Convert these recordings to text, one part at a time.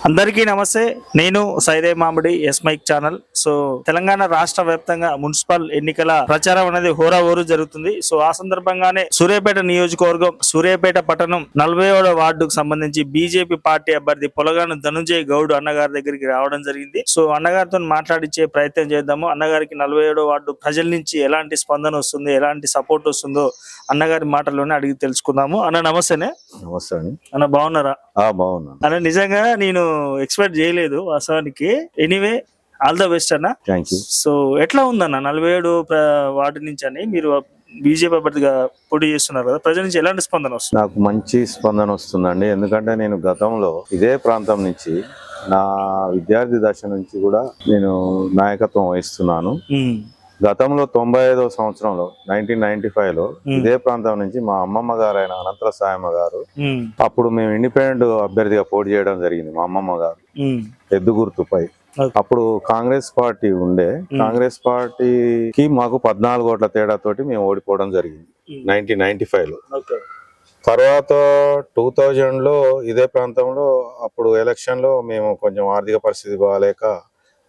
అందరికీ నమస్తే. నేను Saide Mamidi S mic channel. So Telangana రాష్ట్ర వ్యాప్తంగా మున్సిపల్ ఎన్నికల ప్రచారం అనేది హోరాహోరు జరుగుతుంది. సో ఆ సందర్భంగానే సూర్యాపేట నియోజకవర్గం సూర్యాపేట పట్టణం 40వ వార్డుకు సంబంధించి బీజేపీ పార్టీ అభ్యర్థి పొలగాను ధనుంజయ్ గౌడ్ అన్నగారి దగ్గరికి రావడం జరిగింది. సో అన్నగారితో మాట్లాడించే ప్రయత్నం చేద్దాము. అన్నగారికి 47వ వార్డు ప్రజల నుంచి ఎలాంటి స్పందన వస్తుంది, ఎలాంటి సపోర్ట్ వస్తుందో అన్నగారి మాటల్లోనే అడిగి తెలుసుకుందాము. అన్న నమస్తేనే. నమస్తే అండి. అన్న బాగున్నారా? బాగున్నా అన్న. నిజంగా నేను ఎక్స్పెక్ట్ చేయలేదు వాస్తవానికి. ఎనీవే ఆల్ ద బెస్ట్ అన్న. Thank you. సో ఎట్లా ఉందన్న 47 వార్డు నుంచి అని మీరు బీజేపీ అభ్యర్థిగా పోటీ చేస్తున్నారు కదా, ప్రజల నుంచి ఎలాంటి స్పందన వస్తుంది? నాకు మంచి స్పందన వస్తుందండి. ఎందుకంటే నేను గతంలో ఇదే ప్రాంతం నుంచి నా విద్యార్థి దశ నుంచి కూడా నేను నాయకత్వం వహిస్తున్నాను. గతంలో 95వ సంవత్సరంలో 1995 లో ఇదే ప్రాంతం నుంచి మా అమ్మమ్మ గారు అయిన అనంతర సాయమ్మ గారు, అప్పుడు మేము ఇండిపెండెంట్ అభ్యర్థిగా పోటీ చేయడం జరిగింది. మా అమ్మమ్మ గారు ఎద్దు గుర్తుపై అప్పుడు కాంగ్రెస్ పార్టీ ఉండే. కాంగ్రెస్ పార్టీకి మాకు 14 ఓట్ల తేడాతోటి మేము ఓడిపోవడం జరిగింది 1995 లో. తర్వాత 2000 లో ఇదే ప్రాంతంలో అప్పుడు ఎలక్షన్ లో మేము కొంచెం ఆర్థిక పరిస్థితి బాగాలేక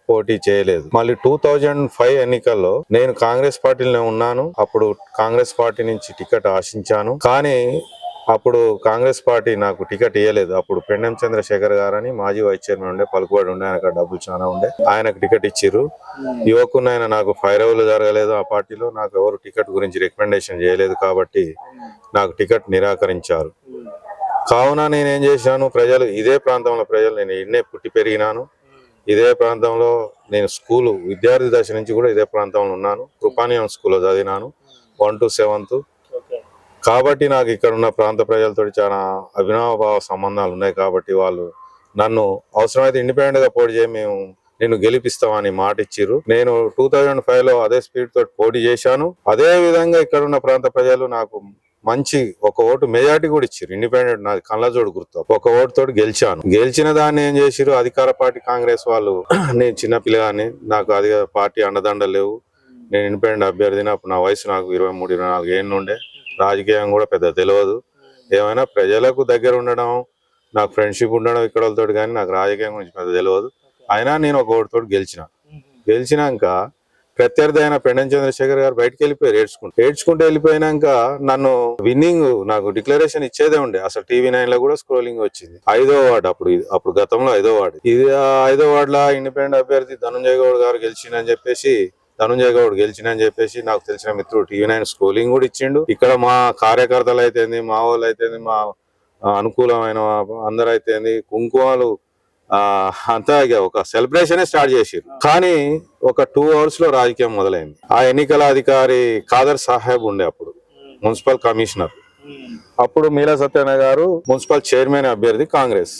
పోటీ చేయలేదు. మళ్ళీ 2005 ఎన్నికల్లో నేను కాంగ్రెస్ పార్టీలో ఉన్నాను. అప్పుడు కాంగ్రెస్ పార్టీ నుంచి టికెట్ ఆశించాను, కానీ అప్పుడు కాంగ్రెస్ పార్టీ నాకు టికెట్ ఇవ్వలేదు. అప్పుడు పెండెం చంద్రశేఖర్ గారని మాజీ వైస్ చైర్మన్ ఉండే, పలుకుబడి ఉండే, ఆయనకు డబ్బులు చాలా ఉండే, ఆయనకు టికెట్ ఇచ్చిర్రు. యువకునైనా నాకు ఫైరవులు జరగలేదు. ఆ పార్టీలో నాకు ఎవరు టికెట్ గురించి రికమెండేషన్ చేయలేదు, కాబట్టి నాకు టికెట్ నిరాకరించారు. కావున నేనేం చేశాను, ప్రజలు ఇదే ప్రాంతంలో ప్రజలు, నేను ఇన్నే పుట్టి పెరిగినాను, ఇదే ప్రాంతంలో నేను స్కూలు విద్యార్థి దశ నుంచి కూడా ఇదే ప్రాంతంలో ఉన్నాను. కృపానియం స్కూల్లో చదివినాను 1 to 7th. కాబట్టి నాకు ఇక్కడ ఉన్న ప్రాంత ప్రజలతో చాలా అవినాభావ సంబంధాలు ఉన్నాయి. కాబట్టి వాళ్ళు నన్ను అవసరమైతే ఇండిపెండెంట్ గా పోటీ చేయి, మేము నేను గెలిపిస్తామని మాట ఇచ్చిర్రు. నేను 2005 లో అదే స్పీడ్ తోటి పోటీ చేశాను. అదే విధంగా ఇక్కడ ఉన్న ప్రాంత ప్రజలు నాకు మంచి ఒక ఓటు మెజార్టీ కూడా ఇచ్చారు. ఇండిపెండెంట్ నాది కళ్ళజోడు గుర్తు, ఒక ఓటు తోటి గెలిచాను. గెలిచిన దాన్ని ఏం చేసిరు, అధికార పార్టీ కాంగ్రెస్ వాళ్ళు, నేను చిన్న పిల్లగాని, నాకు అది పార్టీ అండదండలు లేవు, నేను ఇండిపెండెంట్ అభ్యర్థిని. అప్పుడు నా వయసు నాకు 23-24 ఏళ్ళు ఉండే, రాజకీయం కూడా పెద్ద తెలియదు. ఏమైనా ప్రజలకు దగ్గర ఉండడం, నాకు ఫ్రెండ్షిప్ ఉండడం ఇక్కడ వాళ్ళతో, కానీ నాకు రాజకీయం గురించి పెద్ద తెలియదు. అయినా నేను ఒక ఓటుతోటి గెలిచినాక ప్రత్యర్థి అయిన పెండెం చంద్రశేఖర్ గారు బయటకు వెళ్ళిపోయారు, ఏడ్చుకుంటూ వెళ్ళిపోయినాక నన్ను విన్నింగ్ నాకు డిక్లరేషన్ ఇచ్చేదే ఉండే. అసలు టీవీ9 లో కూడా స్క్రోలింగ్ వచ్చింది. 5వ వార్డు, అప్పుడు గతంలో 5వ వార్డు, ఇది 5వ వార్డులో ఇండిపెండెంట్ అభ్యర్థి ధనుంజయ్ గౌడ్ గారు గెలిచిందని చెప్పేసి నాకు తెలిసిన మిత్రుడు టీవీ9 స్క్రోలింగ్ కూడా ఇచ్చిండు. ఇక్కడ మా కార్యకర్తలు అయితేంది, మా వాళ్ళు అయితేంది, మా అనుకూలమైన అందరు అయితేంది, కుంకుమాలు అంతా ఒక సెలబ్రేషన్ స్టార్ట్ చేసిరు. కానీ ఒక 2 hours లో రాజకీయం మొదలైంది. ఆ ఎన్నికల అధికారి ఖాదర్ సాహెబ్ ఉండే, అప్పుడు మున్సిపల్ కమిషనర్. అప్పుడు మీలా సత్యనారాయణ గారు మున్సిపల్ చైర్మన్ అభ్యర్థి కాంగ్రెస్.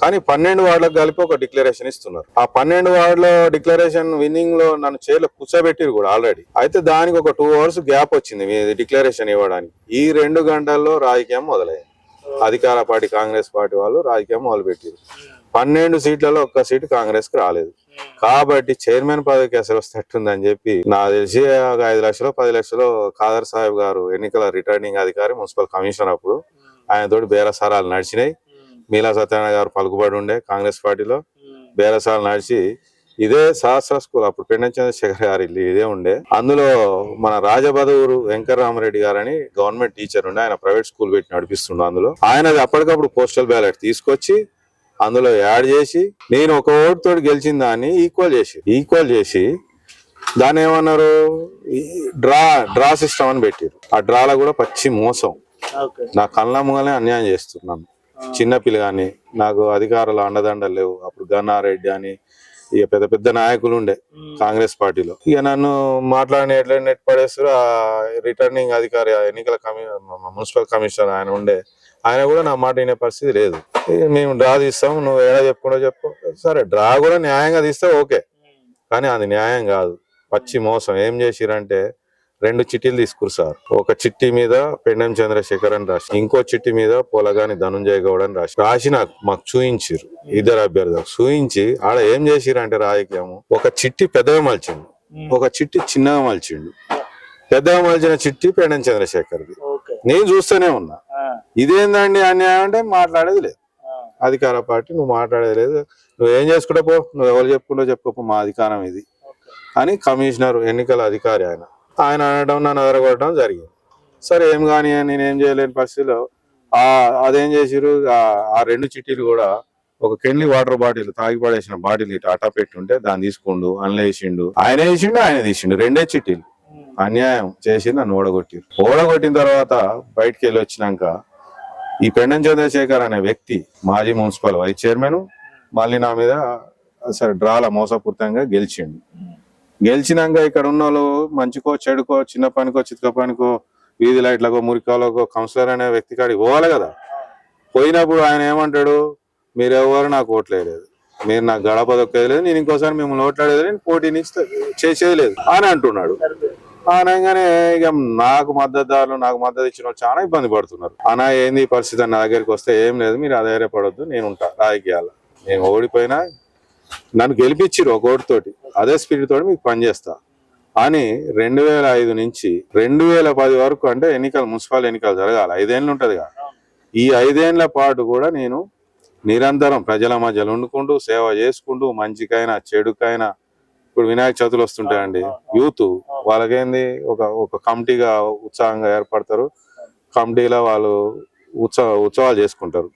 కానీ 12 వార్డులకు కలిపి ఒక డిక్లరేషన్ ఇస్తున్నారు. ఆ 12 వార్డులో డిక్లరేషన్ విన్నింగ్ లో నన్ను చైర్లో కూర్చోబెట్టిరు కూడా ఆల్రెడీ. అయితే దానికి ఒక 2 hours గ్యాప్ వచ్చింది మీ డిక్లరేషన్ ఇవ్వడానికి. ఈ 2 గంటల్లో రాజకీయం మొదలైంది. అధికార పార్టీ కాంగ్రెస్ పార్టీ వాళ్ళు రాజకీయం మొదలుపెట్టారు. 12 సీట్లలో ఒక్క సీటు కాంగ్రెస్ కి రాలేదు. కాబట్టి చైర్మన్ పదవికి అసలు వస్తట్టుందని చెప్పి నాకు తెలిసి 5 లక్షలు 10 లక్షలు ఖాదర్ సాహెబ్ గారు, ఎన్నికల రిటర్నింగ్ అధికారి, మున్సిపల్ కమిషనర్, అప్పుడు ఆయనతోటి బేరసారాలు నడిచినాయి. మీలా సత్యనారాయణ గారు పలుకుబడి ఉండే కాంగ్రెస్ పార్టీలో, బేరసారాలు నడిచి ఇదే సహస్ర స్కూల్, అప్పుడు పెండెం చంద్రశేఖర్ గారు ఇల్లు ఇదే ఉండే. అందులో మన రాజబదూరు వెంకటరామరెడ్డి గారని గవర్నమెంట్ టీచర్ ఉండే, ఆయన ప్రైవేట్ స్కూల్ పెట్టి నడిపిస్తుండే. అందులో ఆయనది అప్పటికప్పుడు పోస్టల్ బ్యాలెట్ తీసుకొచ్చి అందులో యాడ్ చేసి నేను ఒక ఓటుతో గెలిచిన దాన్ని ఈక్వల్ చేసి దాన్ని ఏమన్నారు, డ్రా సిస్టమ్ అని పెట్టారు. ఆ డ్రాలో కూడా పచ్చి మోసం. నా కళ్ళ ముంగలే అన్యాయం చేస్తున్నాను. చిన్న పిల్లగాని, నాకు అధికారులు అండదండలు లేవు. అప్పుడు గన్నారెడ్డి అని ఇక పెద్ద పెద్ద నాయకులు ఉండే కాంగ్రెస్ పార్టీలో. ఇక నన్ను మాట్లాడిన ఎట్లా నెట్ పడేస్తారు. ఆ రిటర్నింగ్ అధికారి, ఎన్నికల మున్సిపల్ కమిషనర్ ఆయన ఉండే, ఆయన కూడా నా మాట వినే పరిస్థితి లేదు. మేము డ్రా తీస్తాం, నువ్వు ఏడా చెప్పుకుంటో చెప్పు. సరే, డ్రా కూడా న్యాయంగా తీస్తే ఓకే, కానీ అది న్యాయం కాదు, పచ్చి మోసం. ఏం చేసిరంటే 2 చిట్టీలు తీసుకురు సార్. ఒక చిట్టి మీద పెండెం చంద్రశేఖర్ అని రాసి, ఇంకో చిట్టి మీద పొలగాని ధనుంజయ్ గౌడ్ అని రాసి మాకు చూయించిరు. ఇద్దరు అభ్యర్థులు చూయించి ఆడ ఏం చేసిరంటే రాజకీయము, ఒక చిట్టి పెద్దగా మలిచిండు, ఒక చిట్టి చిన్నగా మలిచిండు. పెద్దగా మలిచిన చిట్టి పెండెం చంద్రశేఖర్ది. నేను చూస్తూనే ఉన్నా. ఇదేందండి అన్యాయం అంటే మాట్లాడేది లేదు. అధికార పార్టీ, నువ్వు మాట్లాడలేదు, నువ్వు ఏం చేసుకుంటా పో, నువ్వు ఎవరు చెప్పుకుంటో చెప్పుకోపో, మా అధికారం ఇది అని కమిషనర్, ఎన్నికల అధికారి ఆయన అనడం, నన్ను ఎదరగొట్టడం జరిగింది. సరే ఏం కానీ నేనేం చేయలేని పరిస్థితిలో అదేం చేసిరు, ఆ 2 చిట్టీలు కూడా ఒక కెన్లీ వాటర్ బాటిల్, తాగి పడేసిన బాటిల్ ఇటు అటా పెట్టుంటే దాన్ని తీసుకుండు, అందులో వేసిండు, ఆయన తీసిండు, 2 చిట్టీలు. అన్యాయం చేసి నన్ను ఓడగొట్టిన తర్వాత బయటికి వెళ్ళి వచ్చినాక ఈ పెండం చంద్రశేఖర్ అనే వ్యక్తి మాజీ మున్సిపల్ వైస్ చైర్మన్ మళ్ళీ నా మీద సరే డ్రాల మోసపూరితంగా గెలిచినాక ఇక్కడ ఉన్న వాళ్ళు మంచికో చెడుకో, చిన్న పనికో చితక పనికో, వీధి లైట్లకో మురికాలకో కౌన్సిలర్ అనే వ్యక్తి కాడికి పోవాలి కదా. పోయినప్పుడు ఆయన ఏమంటాడు, మీరెవరు నాకు ఓట్లేదు, మీరు నాకు గడప దొక్కేది, నేను ఇంకోసారి మిమ్మల్ని ఓట్లాడేది, నేను పోటీని చేసేది లేదు అని అంటున్నాడు. అనగానే ఇక నాకు మద్దతు ఇచ్చిన వాళ్ళు చాలా ఇబ్బంది పడుతున్నారు. అనా ఏంది పరిస్థితి నా దగ్గరికి వస్తే, ఏం లేదు మీరు అధైర్యపడొద్దు, నేను ఉంటా రాజకీయాలు, నేను ఓడిపోయినా నన్ను గెలిపించిరు ఒక ఓటుతోటి, అదే స్పిరిట్ తోటి మీకు పనిచేస్తా అని 2005 నుంచి 2010 వరకు, అంటే మున్సిపల్ ఎన్నికలు జరగాలి, 5 ఏళ్ళు ఉంటది కదా, ఈ 5 ఏళ్ల పాటు కూడా నేను నిరంతరం ప్రజల మధ్యలో వండుకుంటూ సేవ చేసుకుంటూ, మంచికైనా చెడుకైనా, ఇప్పుడు వినాయక చవితులు వస్తుంటాయండి, యూత్ వాళ్ళకేంది ఒక కమిటీగా ఉత్సాహంగా ఏర్పడతారు, కమిటీలో వాళ్ళు ఉత్సవాలు చేసుకుంటారు.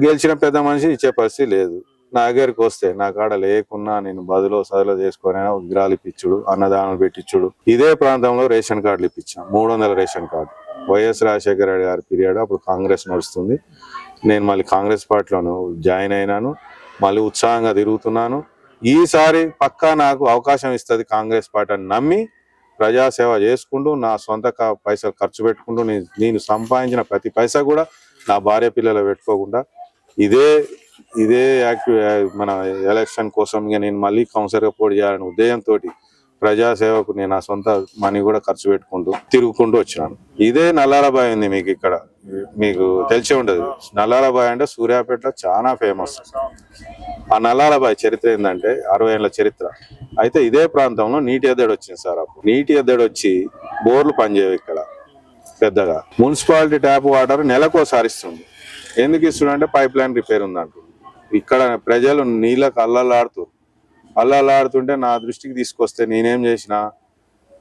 గెలిచిన పెద్ద మనిషి ఇచ్చే పరిస్థితి లేదు. నా దగ్గరికి వస్తే నా కాడ లేకున్నా నేను బదులో సదులో చేసుకొని విగ్రహాలు ఇప్పించుడు, అన్నదానాలు పెట్టించుడు. ఇదే ప్రాంతంలో రేషన్ కార్డులు ఇప్పించాను, 300 ration card. YS Rajasekhara Reddy గారి పీరియడ్, అప్పుడు కాంగ్రెస్ నడుస్తుంది. నేను మళ్ళీ కాంగ్రెస్ పార్టీలోను జాయిన్ అయినాను, మళ్ళీ ఉత్సాహంగా తిరుగుతున్నాను. ఈసారి పక్కా నాకు అవకాశం ఇస్తుంది కాంగ్రెస్ పార్టీ అని నమ్మి ప్రజాసేవ చేసుకుంటూ, నా సొంత పైసలు ఖర్చు పెట్టుకుంటూ, నేను సంపాదించిన ప్రతి పైసా కూడా నా భార్య పిల్లలు పెట్టుకోకుండా ఇదే మన ఎలక్షన్ కోసం నేను మళ్ళీ కౌన్సిలర్గా పోటీ చేయాలని ఉద్దేశంతో ప్రజాసేవకు నేను నా సొంత మనీ కూడా ఖర్చు పెట్టుకుంటూ తిరుగుకుంటూ వచ్చినాను. ఇదే నల్లాలబాయ్ ఉంది, మీకు తెలిసి ఉండదు. నల్లాలబాయ్ అంటే సూర్యాపేటలో చాలా ఫేమస్. ఆ నల్లాలబాయ్ చరిత్ర ఏంటంటే 60 ఏళ్ల చరిత్ర. అయితే ఇదే ప్రాంతంలో నీటి ఎద్దడి వచ్చింది సార్. అప్పుడు నీటి ఎద్దడి వచ్చి బోర్లు పనిచేయవు ఇక్కడ పెద్దగా. మున్సిపాలిటీ ట్యాప్ వాటర్ నెలకోసారి ఇస్తుంది. ఎందుకు ఇస్తుందంటే పైప్ లైన్ రిపేర్ ఉందంటూ. ఇక్కడ ప్రజలు నీళ్ళకు అల్లాడుతుంటే నా దృష్టికి తీసుకొస్తే నేనేం చేసిన,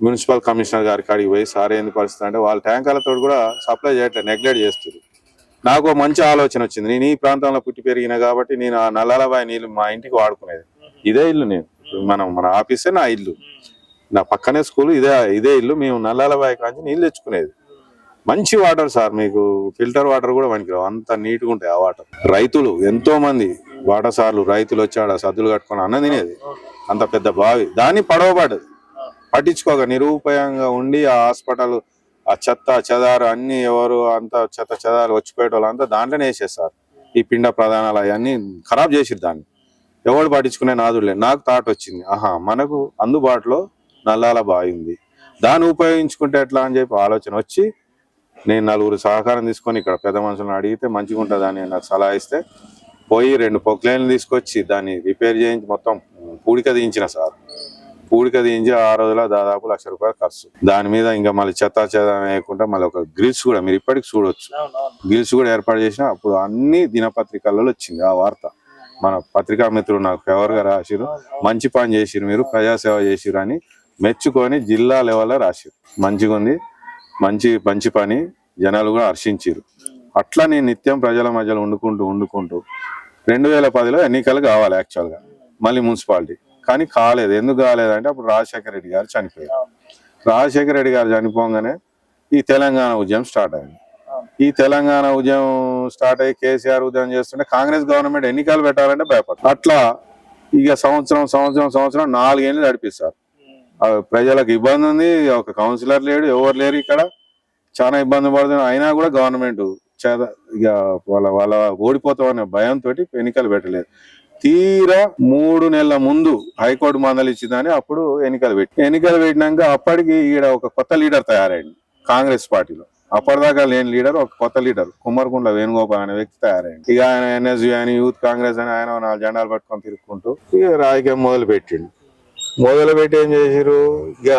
మున్సిపల్ కమిషనర్ గారికి అడిగి పోయి, సార్ ఏంది పరిస్థితి అంటే, వాళ్ళ ట్యాంకర్లతో కూడా సప్లై చేయట్లేదు, నెగ్లెక్ట్ చేస్తారు. నాకు మంచి ఆలోచన వచ్చింది. నేను ఈ ప్రాంతంలో పుట్టి పెరిగిన కాబట్టి నేను ఆ నల్లాలబాయ్ నీళ్ళు మా ఇంటికి వాడుకునేది. ఇదే ఇల్లు, మన ఆఫీసే నా ఇల్లు, నా పక్కనే స్కూల్, ఇదే ఇల్లు. మేము నల్లాలబాయ్ కాంచి నీళ్ళు తెచ్చుకునేది. మంచి వాటర్ సార్, మీకు ఫిల్టర్ వాటర్ కూడా పనికిరావు, అంత నీట్గా ఉంటాయి ఆ వాటర్. రైతులు ఎంతో మంది వాటసార్లు రైతులు వచ్చాడ సద్దులు కట్టుకొని అన్నం తినేది. అంత పెద్ద బావి, దాన్ని పడవబడ్డది. పట్టించుకోక నిరుపయోగంగా ఉండి ఆ హాస్పిటల్, ఆ చెత్త చెదారు అన్ని, ఎవరు అంత చెత్త చెదారు వచ్చిపోయే వాళ్ళు అంతా దాంట్లోనే వేసేస్తారు. ఈ పిండ ప్రధానాలు అవన్నీ ఖరాబ్ చేసిరు. దాన్ని ఎవరు పట్టించుకునే నాదులే. నాకు థాట్ వచ్చింది, మనకు అందుబాటులో నల్లాల బావి ఉంది, దాన్ని ఉపయోగించుకుంటే ఎట్లా అని చెప్పి ఆలోచన వచ్చి, నేను 4 సహకారం తీసుకొని ఇక్కడ పెద్ద మనుషులను అడిగితే మంచిగా ఉంటుంది అని నాకు సలహా ఇస్తే, పోయి 2 పొక్లైన్లు తీసుకొచ్చి దాన్ని రిపేర్ చేయించి మొత్తం పూడిక తీయించిన సార్. పూడిక తీయించి ఆ రోజులో దాదాపు ₹1,00,000 ఖర్చు. దాని మీద ఇంకా మళ్ళీ చెత్త వేయకుండా మళ్ళీ ఒక గ్రిల్స్ కూడా, మీరు ఇప్పటికి చూడొచ్చు, గ్రిల్స్ కూడా ఏర్పాటు చేసిన. అప్పుడు అన్ని దినపత్రికలలో వచ్చింది ఆ వార్త. మన పత్రికా మిత్రులు నాకు ఫేవర్గా రాసిరు, మంచి పని చేసిరు, మీరు ప్రజాసేవ చేసిరు అని మెచ్చుకొని జిల్లా లెవెల్లో రాసిరు. మంచిగా ఉంది, మంచి పని, జనాలు కూడా హర్షించారు. అట్లా నేను నిత్యం ప్రజల మధ్యలో వండుకుంటూ 2010లో ఎన్నికలు కావాలి యాక్చువల్గా, మళ్ళీ మున్సిపాలిటీ, కానీ కాలేదు. ఎందుకు కాలేదంటే అప్పుడు రాజశేఖర రెడ్డి గారు చనిపోయారు. రాజశేఖర రెడ్డి గారు చనిపోగానే ఈ తెలంగాణ ఉద్యమం స్టార్ట్ అయింది. ఈ తెలంగాణ ఉద్యమం స్టార్ట్ అయ్యి కేసీఆర్ ఉద్యమం చేస్తుంటే కాంగ్రెస్ గవర్నమెంట్ ఎన్నికలు పెట్టాలంటే భయపడతారు. అట్లా ఇక సంవత్సరం 4 ఏళ్ళు నడిపిస్తారు. ప్రజలకు ఇబ్బంది ఉంది, ఒక కౌన్సిలర్ లేడు, ఎవరు లేరు ఇక్కడ, చాలా ఇబ్బంది పడుతున్నారు. అయినా కూడా గవర్నమెంట్ ఇక వాళ్ళ ఓడిపోతామనే భయంతో ఎన్నికలు పెట్టలేదు. తీరా 3 నెలల ముందు హైకోర్టు మందలు ఇచ్చిందని అప్పుడు ఎన్నికలు పెట్టినాక అప్పటికి ఈడ ఒక కొత్త లీడర్ తయారైంది కాంగ్రెస్ పార్టీలో. అప్పటిదాకా లేని లీడర్, ఒక కొత్త లీడర్ కుమ్మరకుంట్ల వేణుగోపాల్ అనే వ్యక్తి తయారైంది. ఇక ఆయన ఎన్ఎస్యు అని, యూత్ కాంగ్రెస్ అని, ఆయన 4 జెండాలు పట్టుకొని తిరుగుకుంటూ ఇక రాజకీయం మొదలుపెట్టి ఏం చేసిరు, ఇక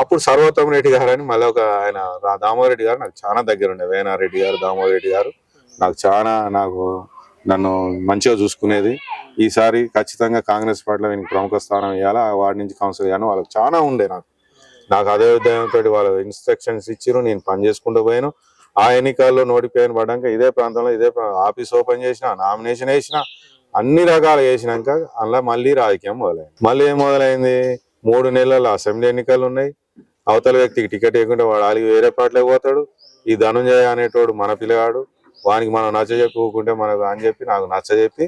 అప్పుడు సర్వోత్తమ రెడ్డి గారు అని మళ్ళీ ఒక ఆయన, దామోదర్ రెడ్డి గారు నాకు చాలా దగ్గర ఉండే, వేనారెడ్డి గారు, దామోదర్ రెడ్డి గారు నాకు నన్ను మంచిగా చూసుకునేది. ఈసారి ఖచ్చితంగా కాంగ్రెస్ పార్టీలో నేను ప్రముఖ స్థానం ఇవ్వాలా, వార్డు నుంచి కౌన్సిల్ ఇవ్వాలి. వాళ్ళకి చాలా ఉండే నాకు అదే ఉద్యోగంతో వాళ్ళు ఇన్స్ట్రక్షన్స్ ఇచ్చిరు, నేను పని చేసుకుంటూ పోయాను. ఆ ఎన్నికల్లో నోటిఫికేషన్ పడ్డాక ఇదే ప్రాంతంలో ఆఫీస్ ఓపెన్ చేసిన, నామినేషన్ వేసిన, అన్ని రకాలు వేసినాక అందులో మళ్ళీ రాజకీయం మొదలైంది. మళ్ళీ ఏం మొదలైంది, 3 నెలల అసెంబ్లీ ఎన్నికలు ఉన్నాయి. అవతల వ్యక్తికి టికెట్ ఇవ్వకుండా వాడు ఆలిగి వేరే పార్టీలోకి పోతాడు. ఈ ధనుంజయ అనేటోడు మన పిల్లగాడు, వానికి మనం నచ్చజెప్పుకుంటే మనకు అని చెప్పి నాకు నచ్చజెప్పి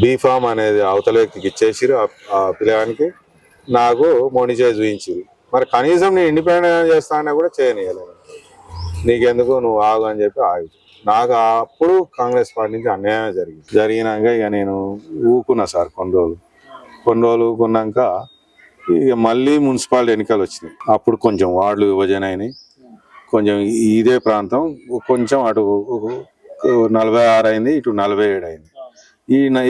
బీఫామ్ అనేది అవతల వ్యక్తికి ఇచ్చేసిరు. ఆ పిల్లగానికి నాకు మొండి చేసి చూపించిరు. మరి కనీసం నేను ఇండిపెండెంట్ చేస్తానన్నా కూడా చేయనియలేదు. నీకెందుకు, నువ్వు ఆగు అని చెప్పి ఆగి. నాకు అప్పుడు కాంగ్రెస్ పార్టీ నుంచి అన్యాయం జరిగినాక ఇక నేను ఊకున్నా సార్. కొన్ని రోజులు ఊకున్నాక ఇక మళ్ళీ మున్సిపాలిటీ ఎన్నికలు వచ్చినాయి. అప్పుడు కొంచెం వార్డులు విభజన అయినాయి. కొంచెం ఇదే ప్రాంతం కొంచెం అటు 46 అయింది, ఇటు 47 అయింది.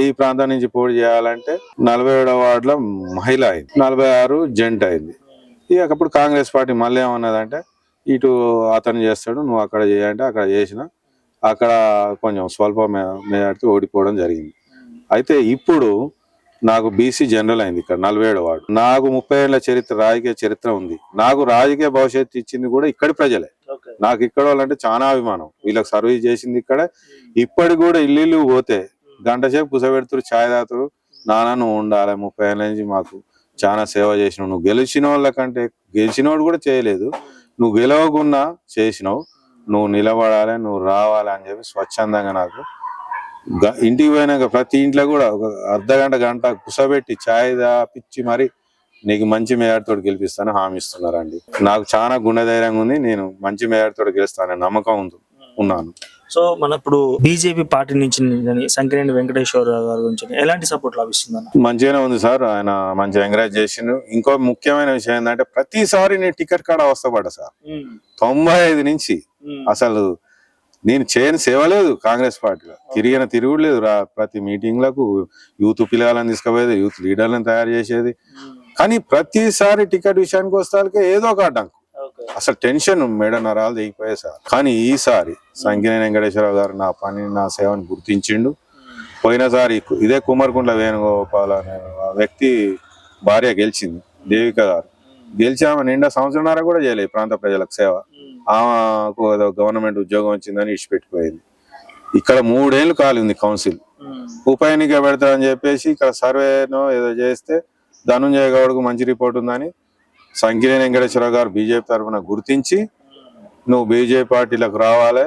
ఈ ప్రాంతం నుంచి పోటీ చేయాలంటే 47వ వార్డులో మహిళ అయింది, 46 జెంట్ అయింది. ఇక అప్పుడు కాంగ్రెస్ పార్టీ మళ్ళీ ఏమన్నదంటే ఇటు అతను చేస్తాడు, నువ్వు అక్కడ చేయాలంటే అక్కడ చేసిన, అక్కడ కొంచెం స్వల్ప మెజార్టీతో ఓడిపోవడం జరిగింది. అయితే ఇప్పుడు నాకు బీసీ జనరల్ అయింది ఇక్కడ 47వ వార్డు. నాకు 30 ఏళ్ల రాజకీయ చరిత్ర ఉంది. నాకు రాజకీయ భవిష్యత్తు ఇచ్చింది కూడా ఇక్కడి ప్రజలే. నాకు ఇక్కడ వాళ్ళంటే చాలా అభిమానం. వీళ్ళకి సర్వీస్ చేసింది ఇక్కడ. ఇప్పటికి కూడా ఇల్లు పోతే గంట సేపు కుసబెడుతురు, ఛాయ్ తాగుతారు. నాన్న నువ్వు ఉండాలి, 30 ఏళ్ళ నుంచి మాకు చాలా సేవ చేసినావు. నువ్వు గెలిచిన వాళ్ళకంటే గెలిచినోడు కూడా చేయలేదు, నువ్వు గెలవకున్నా చేసినావు, నువ్వు నిలబడాలి, నువ్వు రావాలి అని చెప్పి స్వచ్ఛందంగా నాకు ఇంటికి పోయినాక ప్రతి ఇంట్లో కూడా ఒక గంట కుసబెట్టి ఛాయ్ పిచ్చి మరి నీకు మంచి మేయర్తో గెలిపిస్తాను హామీ ఇస్తున్నారండి. నాకు చాలా గుండె ధైర్యంగా ఉంది. నేను మంచి మేయర్తో గెలుస్తానని నమ్మకం ఉన్నాను. సో మన ఇప్పుడు బీజేపీ పార్టీ నుంచి సంకినేని వెంకటేశ్వరరావు గారి గురించి ఎలాంటి సపోర్ట్ లభిస్తుంది? మంచిగానే ఉంది సార్. ఆయన మంచిగా ఎంకరేజ్ చేసిండు. ఇంకో ముఖ్యమైన విషయం ఏంటంటే ప్రతిసారి నేను టికెట్ కాడ అవస్థపడ్డా సార్. 95 నుంచి అసలు నేను చేయని సేవ లేదు కాంగ్రెస్ పార్టీలో. తిరుగుడు లేదు. ప్రతి మీటింగ్లకు యూత్ పిల్లగాలను తీసుకుపోయేది, యూత్ లీడర్లను తయారు చేసేది. కానీ ప్రతిసారి టికెట్ విషయానికి వస్తే ఏదో ఒక అడ్డంకు. అసలు టెన్షన్ మేడ నరాలు దిగిపోయే సార్. కానీ ఈసారి సంకినేని వెంకటేశ్వరరావు గారు నా పని, నా సేవను గుర్తించిండు. పోయినసారి ఇదే కుమార్కుంట్ల వేణుగోపాల్ అనే వ్యక్తి భార్య గెలిచింది, దేవిక గారు. గెలిచామ నిండా సంవత్సరంన్నర కూడా చేయలేదు ప్రాంత ప్రజలకు సేవ. ఆమెకు గవర్నమెంట్ ఉద్యోగం వచ్చిందని ఇచ్చిపెట్టిపోయింది. ఇక్కడ 3 ఏళ్ళు ఖాళీ ఉంది కౌన్సిల్. ఉప ఎన్నిక పెడతారని చెప్పేసి ఇక్కడ సర్వేనో ఏదో చేస్తే ధనుంజయ గౌడ్కు మంచి రిపోర్ట్ ఉందని సంకినేని వెంకటేశ్వరరావు గారు బీజేపీ తరఫున గుర్తించి నువ్వు బీజేపీ పార్టీలకు రావాలి,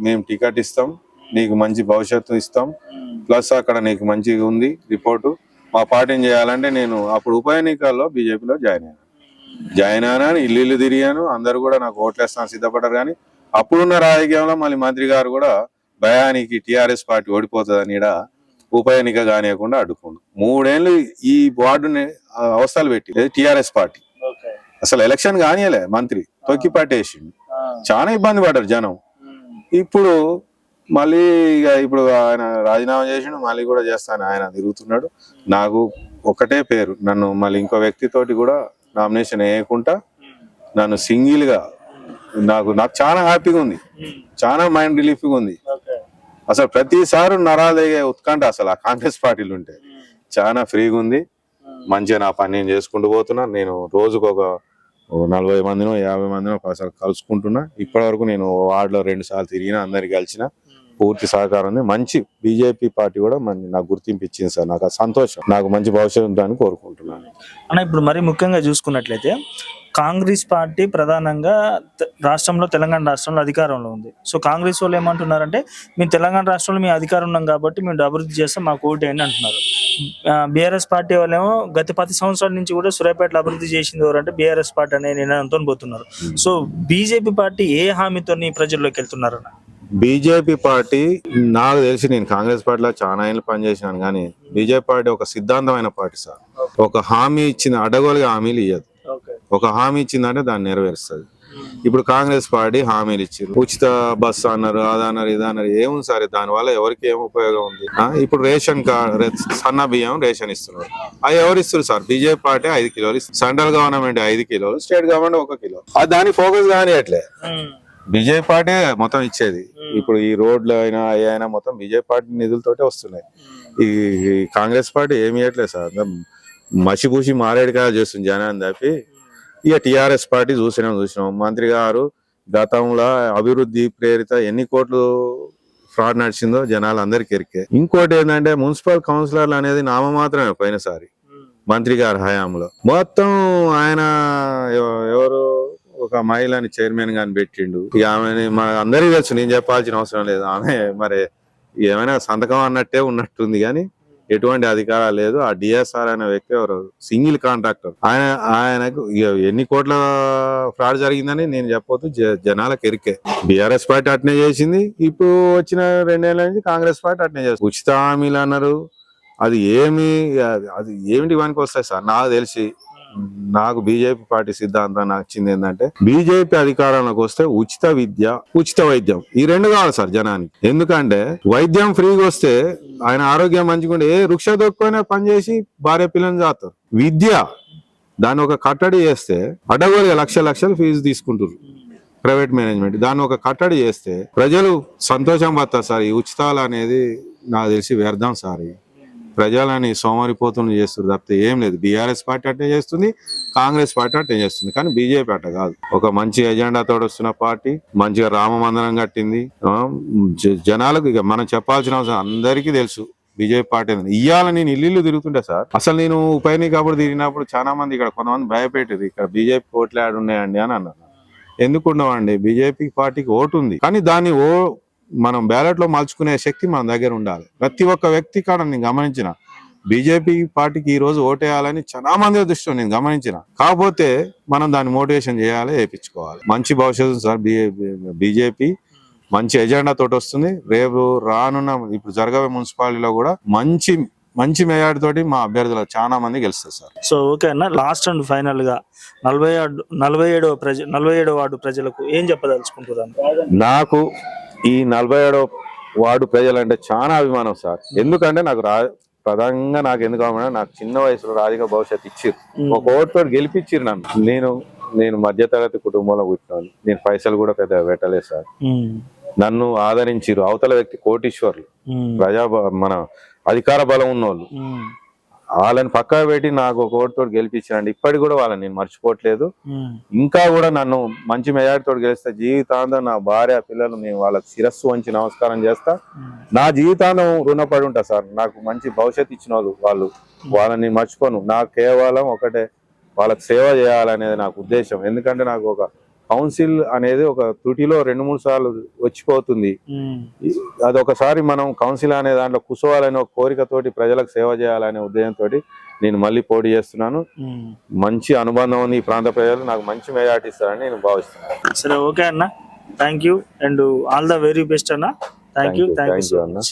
మేము టికెట్ ఇస్తాం, నీకు మంచి భవిష్యత్తు ఇస్తాం, ప్లస్ అక్కడ నీకు మంచిగా ఉంది రిపోర్టు, మా పార్టీని చేయాలంటే నేను అప్పుడు ఉప ఎన్నికల్లో బీజేపీలో జాయిన్ అయినాను. ఇల్లు తిరిగాను. అందరు కూడా నాకు ఓట్లేస్తాను సిద్ధపడ్డారు. కానీ అప్పుడున్న రాజకీయంలో మళ్ళీ మంత్రి గారు కూడా భయానికి టీఆర్ఎస్ పార్టీ ఓడిపోతుందని ఉప ఎన్నిక కానియకుండా అడ్డుకోండు. 3 ఏళ్ళు ఈ వార్డుని అవస్థలు పెట్టి టీఆర్ఎస్ పార్టీ అసలు ఎలక్షన్ కానియలే. మంత్రి తొక్కి పట్టేసిండు. చాలా ఇబ్బంది పడ్డారు జనం. ఇప్పుడు మళ్ళీ ఇప్పుడు ఆయన రాజీనామా చేసిండు, మళ్ళీ కూడా చేస్తాను ఆయన తిరుగుతున్నాడు. నాకు ఒకటే పేరు, నన్ను మళ్ళీ ఇంకో వ్యక్తితోటి కూడా నామినేషన్ వేయకుండా నన్ను సింగిల్ గా నాకు చాలా హ్యాపీగా ఉంది, చాలా మైండ్ రిలీఫ్గా ఉంది. అసలు ప్రతిసారి నరాలయ్యే ఉత్కంఠ అసలు ఆ కాంగ్రెస్ పార్టీలు ఉంటే చాలా ఫ్రీగా ఉంది. మంచిగా నా పని నేను చేసుకుంటూ పోతున్నా. నేను రోజుకు ఒక 40 మందినో 50 మందినో ఒకసారి కలుసుకుంటున్నా. ఇప్పటి వరకు నేను వార్డులో 2 సార్లు తిరిగినా, అందరికి కలిసిన పూర్తి సహకారం ఉంది. మంచి బీజేపీ పార్టీ కూడా నాకు గుర్తింపు ఇచ్చింది సార్. నాకు సంతోషం. నాకు మంచి భవిష్యత్తు ఉందని కోరుకుంటున్నాను. అన్న ఇప్పుడు మరి ముఖ్యంగా చూసుకున్నట్లయితే కాంగ్రెస్ పార్టీ ప్రధానంగా రాష్ట్రంలో, తెలంగాణ రాష్ట్రంలో అధికారంలో ఉంది. సో కాంగ్రెస్ వాళ్ళు ఏమంటున్నారంటే మేము తెలంగాణ రాష్ట్రంలో మేము అధికారం ఉన్నాం కాబట్టి మేము అభివృద్ధి చేస్తాం, మాకు ఓటు అని అంటున్నారు. బీఆర్ఎస్ పార్టీ వాళ్ళేమో గత 10 సంవత్సరాల నుంచి కూడా సూర్యాపేటలో అభివృద్ధి చేసింది ఎవరంటే బీఆర్ఎస్ పార్టీ అనే నిర్ణయంతో పోతున్నారు. సో బీజేపీ పార్టీ ఏ హామీతో ప్రజల్లోకి వెళ్తున్నారన్న? బీజేపీ పార్టీ నాకు తెలిసి, నేను కాంగ్రెస్ పార్టీలో చాలా ఏళ్ళు పనిచేసినాను, కానీ బీజేపీ పార్టీ ఒక సిద్ధాంతమైన పార్టీ సార్. ఒక హామీ ఇచ్చింది, అడ్డగోలుగా హామీలు ఇవ్వదు. ఒక హామీ ఇచ్చిందంటే దాన్ని నెరవేరుస్తుంది. ఇప్పుడు కాంగ్రెస్ పార్టీ హామీలు ఇచ్చారు, ఉచిత బస్సు అన్నారు, అదన్నారు, ఇదన్నారు. ఏముంది సార్ దానివల్ల? ఎవరికి ఏం ఉపయోగం ఉంది? ఇప్పుడు రేషన్ కార్డు, సన్న బియ్యం రేషన్ ఇస్తున్నారు. అవి ఎవరు ఇస్తారు సార్? బీజేపీ పార్టీ 5 కిలోలు ఇస్తుంది. సెంట్రల్ గవర్నమెంట్ 5 కిలోలు, స్టేట్ గవర్నమెంట్ 1 కిలో. దాని ఫోకస్ కానీ అట్లే బీజేపీ పార్టీ మొత్తం ఇచ్చేది. ఇప్పుడు ఈ రోడ్లు అయినా అయినా మొత్తం బీజేపీ పార్టీ నిధులతోటే వస్తున్నాయి. ఈ కాంగ్రెస్ పార్టీ ఏమి ఇవ్వట్లేదు సార్, మసిపూసి మారేడుకాయ చేస్తుంది జనాన్ని తప్పి. ఇక టిఆర్ఎస్ పార్టీ చూసినాం మంత్రి గారు గతంలో అభివృద్ధి ప్రేరిత ఎన్ని కోట్లు ఫ్రాడ్ నడిచిందో జనాలు అందరికి ఎరికే. ఇంకోటి ఏంటంటే మున్సిపల్ కౌన్సిలర్లు అనేది నామమాత్రమే. పోయినసారి మంత్రి గారి హయాంలో మొత్తం ఆయన ఎవరు ఒక మహిళని చైర్మన్ గాని పెట్టిండు. ఇక ఆమెని మన అందరికీ తెలుసు, నేను చెప్పాల్సిన అవసరం లేదు. ఆమె మరి ఏమైనా సంతకం అన్నట్టే ఉన్నట్టుంది కానీ ఎటువంటి అధికారాలు లేదు. ఆ డిఎస్ఆర్ అనే వ్యక్తి ఎవరు సింగిల్ కాంట్రాక్టర్. ఆయనకు ఎన్ని కోట్ల ఫ్రాడ్ జరిగిందని నేను చెప్పొద్దు, జనాలకు ఎరికే. బీఆర్ఎస్ పార్టీ అట్నే చేసింది, ఇప్పుడు వచ్చిన 2 ఏళ్ల నుంచి కాంగ్రెస్ పార్టీ అట్నే చేస్తుంది. ఉచిత హామీలు అన్నారు, అది ఏమిటి వానికి వస్తాయి సార్. నాకు బీజేపీ పార్టీ సిద్ధాంతం నచ్చింది ఏంటంటే, బీజేపీ అధికారంలోకి వస్తే ఉచిత విద్య, ఉచిత వైద్యం ఈ 2 కావాలి సార్ జనానికి. ఎందుకంటే వైద్యం ఫ్రీగా వస్తే ఆయన ఆరోగ్యం మంచిగా ఉంటే వృక్ష దొక్కునే పనిచేసి భార్య పిల్లల్ని చేస్తారు. విద్య దాన్ని ఒక కట్టడి చేస్తే అడ్డగోలుగా లక్షలు ఫీజు తీసుకుంటారు ప్రైవేట్ మేనేజ్మెంట్. దాన్ని ఒక కట్టడి చేస్తే ప్రజలు సంతోషం పడతారు సార్. ఈ ఉచితాలు అనేది నాకు తెలిసి వ్యర్థం సార్. ప్రజలని సోమరిపోతులు చేస్తారు తప్పితే ఏం లేదు. బీఆర్ఎస్ పార్టీ అట్టే చేస్తుంది, కాంగ్రెస్ పార్టీ అట్టే చేస్తుంది, కానీ బీజేపీ అట్ట కాదు. ఒక మంచి ఎజెండాతో వస్తున్న పార్టీ, మంచిగా రామ మందిరం కట్టింది. జనాలకు ఇక మనం చెప్పాల్సిన అవసరం అందరికీ తెలుసు బీజేపీ పార్టీ. ఇవాళ నేను ఇల్లు తిరుగుతుంటే సార్, అసలు నేను ఉప ఎన్నికప్పుడు తిరిగినప్పుడు చాలా మంది ఇక్కడ కొంతమంది భయపెట్టేది, ఇక్కడ బీజేపీ ఓట్లు ఉన్నాయండి అని అన్నారు. ఎందుకు ఉండవండి? బీజేపీ పార్టీకి ఓటు ఉంది, కానీ దాన్ని మనం బ్యాలెట్ లో మలుచుకునే శక్తి మన దగ్గర ఉండాలి. ప్రతి ఒక్క వ్యక్తి కాడ నేను గమనించిన, బీజేపీ పార్టీకి ఈ రోజు ఓటేయాలని చాలా మంది దృష్టిలో నేను గమనించిన. కాకపోతే మనం దాన్ని మోటివేషన్ చేయాలి, వేయించుకోవాలి. మంచి భవిష్యత్తు సార్. బీజేపీ మంచి ఎజెండా తోటి వస్తుంది. రేపు రానున్న ఇప్పుడు జరగబోయే మున్సిపాలిటీలో కూడా మంచి మేయాడి తోటి మా అభ్యర్థులు చాలా మంది గెలుస్తారు సార్. సో ఓకే అన్న, లాస్ట్ అండ్ ఫైనల్ గా 47వ వార్డు ప్రజలకు ఏం చెప్పదలుచుకుంటున్నారు? నాకు ఈ 47వ వార్డు ప్రజలంటే చాలా అభిమానం సార్. ఎందుకంటే నాకు ప్రధానంగా నాకు ఎందుకు అభిమానం, నాకు చిన్న వయసులో రాజకీయ భవిష్యత్తు ఇచ్చిర్రు, ఒక ఓటుతో గెలిపించిర్రు నన్ను. నేను మధ్యతరగతి కుటుంబంలో కూర్చున్నాను. నేను పైసలు కూడా పెద్ద పెట్టలేదు సార్. నన్ను ఆదరించిర్రు. అవతల వ్యక్తి కోటీశ్వర్లు, మన అధికార బలం ఉన్నోళ్ళు. వాళ్ళని పక్కా పెట్టి నాకు ఒక ఓటుతో గెలిపించారండి. ఇప్పటికి కూడా వాళ్ళని నేను మర్చిపోవట్లేదు. ఇంకా కూడా నన్ను మంచి మెజారిటీతో గెలిస్తే జీవితాంతం నా భార్య పిల్లలు నేను వాళ్ళకి శిరస్సు వంచి నమస్కారం చేస్తా. నా జీవితాంతం రుణపడి ఉంటా సార్. నాకు మంచి భవిష్యత్తు ఇచ్చిన వాళ్ళని మర్చిపోను. నాకు కేవలం ఒకటే, వాళ్ళకి సేవ చేయాలనేది నాకు ఉద్దేశం. ఎందుకంటే నాకు ఒక కౌన్సిల్ అనేది ఒక త్రుటిలో 2-3 సార్లు వచ్చిపోతుంది. అది ఒకసారి మనం కౌన్సిల్ అనే దాంట్లో కూర్చోవాలనే ఒక కోరికతోటి, ప్రజలకు సేవ చేయాలనే ఉద్దేశంతో నేను మళ్ళీ పోటీ చేస్తున్నాను. మంచి అనుబంధం ఉంది. ఈ ప్రాంత ప్రజలు నాకు మంచి మెజారిటీ ఇస్తారని నేను భావిస్తున్నాను. సరే, ఓకే అన్న, thank you and all the very best అన్న. థ్యాంక్ యూ అన్న.